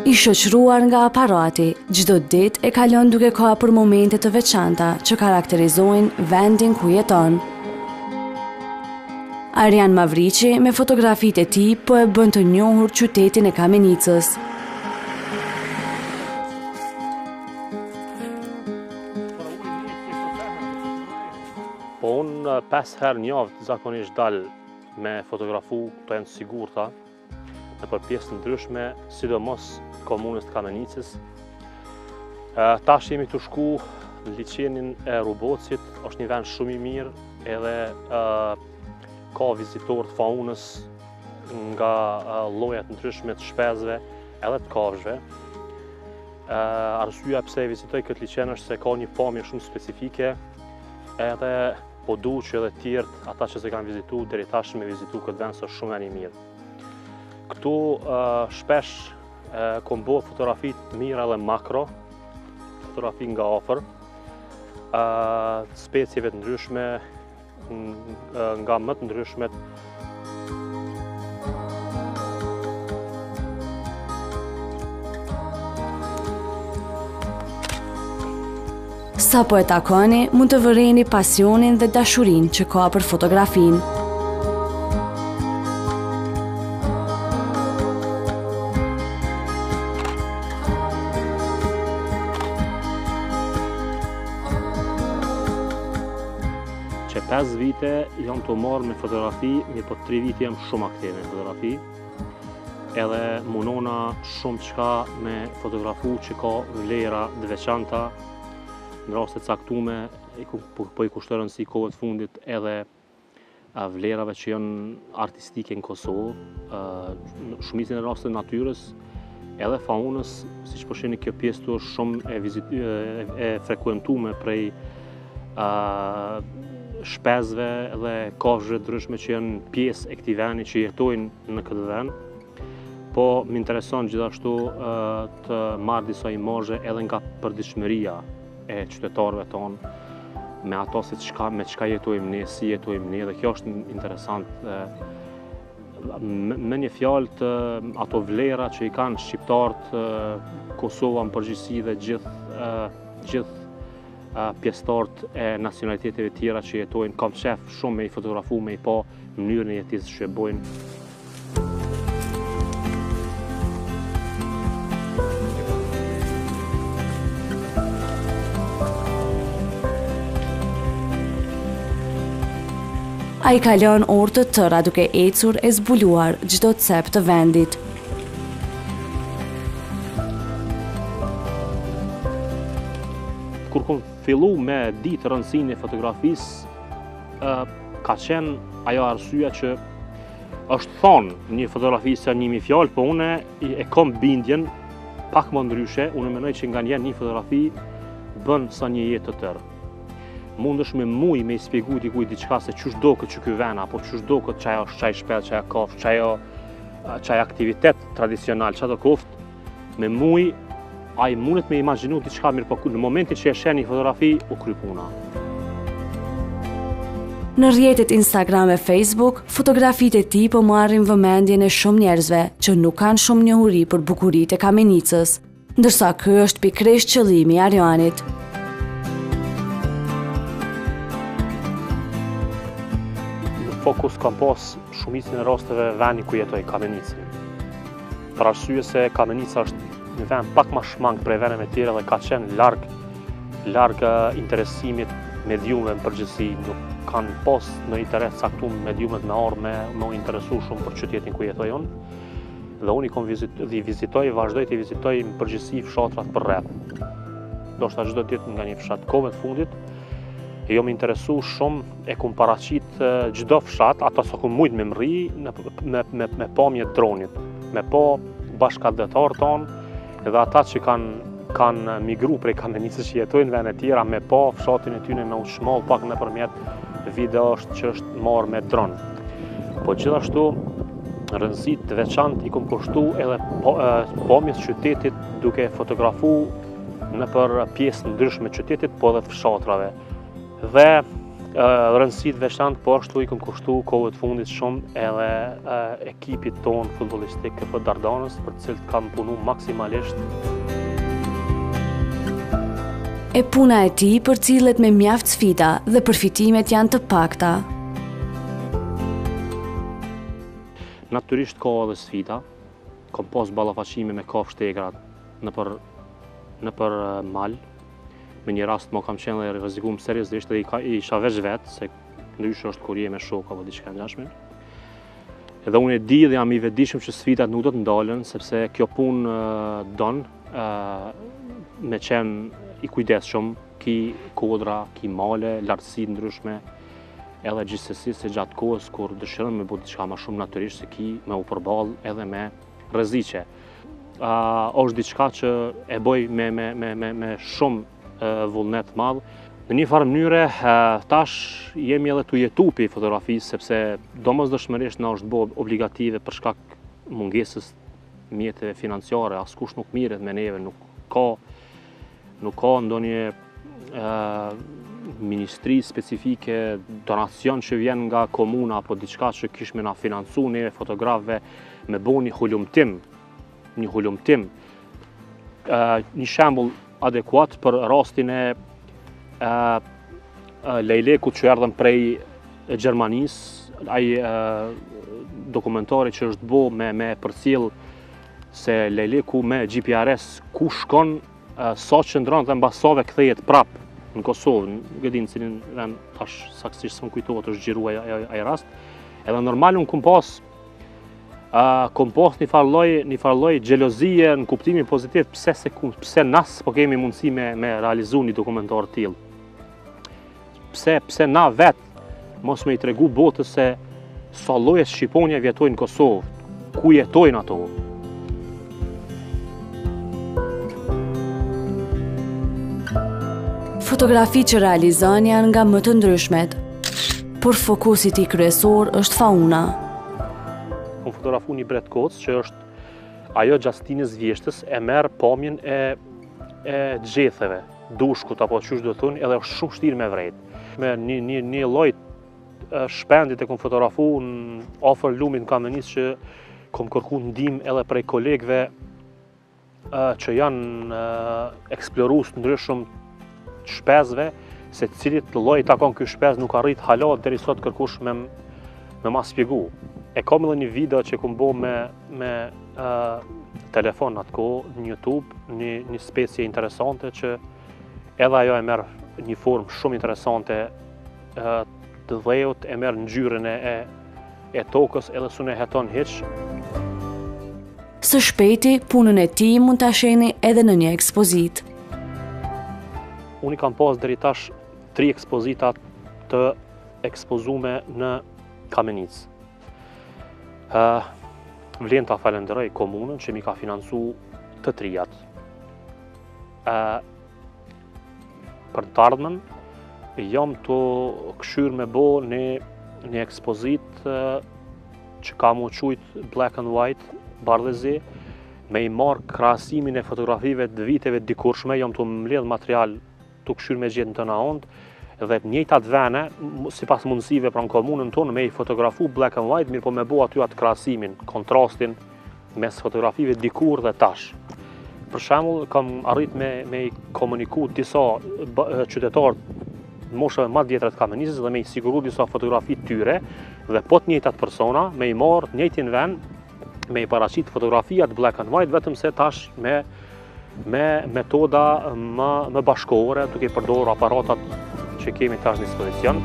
I shoqëruar nga aparati, çdo ditë e kalon duke kapur momente të veçanta që karakterizojnë vendin ku jeton. Arjan Mavriqi me fotografitë e tij po e bën të njohur qytetin e Kamenicës. Po unë 5 herë në javë zakonisht dal me fotografu, to janë sigurta, në për pjesë të ndryshme, sidomos komunës të Kamenicës. Tash jemi të shku në liçenin e Rubocit, është një vend shumë i mirë, edhe ka vizitorë të faunës nga llojet ndryshme të shpezëve, edhe të kafshëve. Arsyeja pse e vizitoj këtë liçen është se ka një pamje shumë specifike, edhe po du që edhe tjerët, ata që se kanë vizitu, deri tash me vizitu këtë vend së shumë e një mirë. Këtu shpesh kom bo fotografi të mira dhe makro, fotografi nga afër, specieve të ndryshme, nga më të ndryshmet. Sa po e takoni, mund të vëreni pasionin dhe dashurinë që ka për fotografinë. Që 5 vite jam të marrë me fotografi, mirë po 3 vite jam shumë aktiv me fotografi. Edhe munona shumë çka me fotografu që ka vlera të veçanta, në raste caktume, po i kushton rëndësi kohët fundit edhe vlerave që janë artistike në Kosovë, shumicën e raste natyrës, edhe faunës, siç po shihni kjo pjesë tu është shumë e frekuentuar prej shpezëve dhe kafshëve ndryshme që janë pjesë e këtij vendi që jetojnë në këtë vend. Po më intereson gjithashtu të marr disa imazhe edhe nga përditshmëria e qytetarëve tonë, me ato me çka jetojmë ne, si jetojmë ne, dhe kjo është interesant. Me një fjalë të ato vlera që i kanë shqiptarët, Kosova në përgjithësi dhe gjithë pjesëtarët e nacionaliteteve tjera që jetojnë, kam qef shumë me i fotografu, me i pa mënyrën e jetës që e bojnë. A i kalon orë të tëra duke ecur e zbuluar çdo cep të vendit. Kur kom fillu me ditë rëndësinë e fotografisë, ka qenë ajo arsyeja që është thonë një fotografi se një fjalë, po une e kom bindjen pak më ndryshe, unë mendoj që nga një fotografi bën sa një jetë të tërë. Mundesh me muj me i spjegu dikujt diçka se çush do këtë që ky vend, apo çush do këtë çaj është çaj shpellë, çaj kafshë, çaj aktivitet tradicional, çado koft, me muj ai mundet me imagjinu diçka mirë, po në momentin që e sheh një fotografi u kry puna. Në rrjetet Instagram e Facebook, fotografitë e tij po marrin vëmendjen e shumë njerëzve që nuk kanë shumë njohuri për bukuritë e Kamenicës, ndërsa ky është pikërisht qëllimi i Arjanit. Fokus kam pas shumicën e rasteve vendi ku jetoj, Kamenicë. Për arsye se Kamenica është një vend pak më shmang prej vendeve tjera dhe ka qenë larg interesimit mediumëve në përgjithësi, nuk kanë pas në interes caktuar mediumet me ardhur me u interesu shumë për qytetin ku jetoj unë. Dhe unë vazhdoj të vizitoj në përgjithësi fshatrat për rreth. Ndoshta çdo ditë nga një fshat kohët fundit. Jo më interesu shumë e kum paraqit çdo fshat, ata sa ku mujt me mri me pamje dronit, me pa bashkëdhetarët tonë edhe ata që kanë migru prej Kamenicës që jetojnë në vende tjera, me pa fshatin e tyre me u shmall pak nëpërmjet videosh që është marrë me dron. Po gjithashtu rëndësi të veçantë i kum kushtu edhe pamjes qytetit duke fotografu nëpër pjesë ndryshme të qytetit, po edhe të fshatrave. Dhe rëndësit veçantë, po ashtu i këm kushtu kohët fundit shumë edhe ekipit tonë futbollistik KF Dardanës, për cilët kam punu maksimalisht. E puna e tij përcillet me mjaft sfida dhe përfitimet janë të pakta. Natyrisht ka edhe sfida, kam pas ballafaqime me kafshë shtegrat nëpër mal. Me një rast më kam qenë dhe rrezikuar seriozisht dhe isha veç vetë, se ndryshe është kur je me shok apo diçka ngjashme. Edhe unë e di dhe jam i vetëdijshëm që sfidat nuk do të ndalen, sepse kjo punë don me qenë i kujdesshëm, ki kodra, ki male, lartësi ndryshme, edhe gjithsesi se gjatë kohës kur dëshirojmë me bëj diçka më shumë natyrisht se ki me u përball edhe me rreziqe. Është diçka që e bëj me shumë vullnet madh. Në një farë mënyre, tash jemi edhe të jetu për fotografisë, sepse domosdoshmërisht na është bërë obligative për shkak mungesës mjeteve financiare, askush nuk mirret me neve, nuk ka ndonjë ministri specifike, donacion që vjen nga komuna apo diçka që kish me na financu neve fotografëve me bo një hulumtim. Një shembull adekuat për rastin e lejlekut që erdhën prej Gjermanisë, ai dokumentari që është bo me përcjell se lejleku me GPRS ku shkon, sa qëndron dhe mbasave kthehet prap në Kosovë, nuk e di në cilin vend tash saktësisht s'm kujtohet, është xhiruar ai rast. Edhe normal unë kom pas një farë lloj xhelozie në kuptimin pozitiv, pse nas po kemi mundësi me realizu një dokumentar të tillë. Pse na vetë mos me i tregu botës se sa lloje shqiponja vjetojnë në Kosovë, ku jetojnë ato. Fotografi që realizon janë nga më të ndryshmet, por fokusi i kryesor është fauna. Kam fotografu një bret kocë që është ajo gjastinës vjeshtës, e merr pamjen e gjetheve, dushkut apo çush do thonë, edhe është shumë vështirë me vrejt. Me një lloj shpendit e kam fotografu në afër lumit në Kamenicë që kam kërku ndihmë edhe prej kolegëve që janë eksplorues të ndryshëm të shpezve, se cilit lloj takon ky shpez nuk arrit hala deri sot kërkush me ma spjegu. E kam edhe një video që kam bo me telefon atë kohë në YouTube, një specie interesante që edhe ajo e merr një formë shumë interesante të dheut, e merr ngjyrën e tokës edhe s'u ne heton hiç. Së shpejti, punën e tij mund ta shihni edhe në një ekspozitë. Unë kam pas deri tash 3 ekspozita të ekspozume në Kamenicë. Vlen ta falenderoj komunën që mi ka financu të trijat. Për të ardhmen, jam të këshyr me bo një ekspozit që ka mu qujt Black and White, bardhëzi, me i marrë krahasimin e fotografive të viteve dikurshme, jam të mbledh material të këshyr me gjithë në të naond, dhe të njëjtat vene, sipas mundësive pra në komunën tonë, me i fotografu Black and White, mirë po me bo aty atë krahasimin, kontrastin mes fotografive dikur dhe tash. Për shembull, kam arrit me i komuniku disa qytetarë moshave më të vjetra të Kamenicës dhe me i siguru disa fotografi të tyre dhe po të njëjtat persona me i marrë të njëjtin vend, me i paraqit fotografia të Black and White, vetëm se tash me metoda më bashkëkohore, duke përdorur aparatat që kemi tash në dispozicion.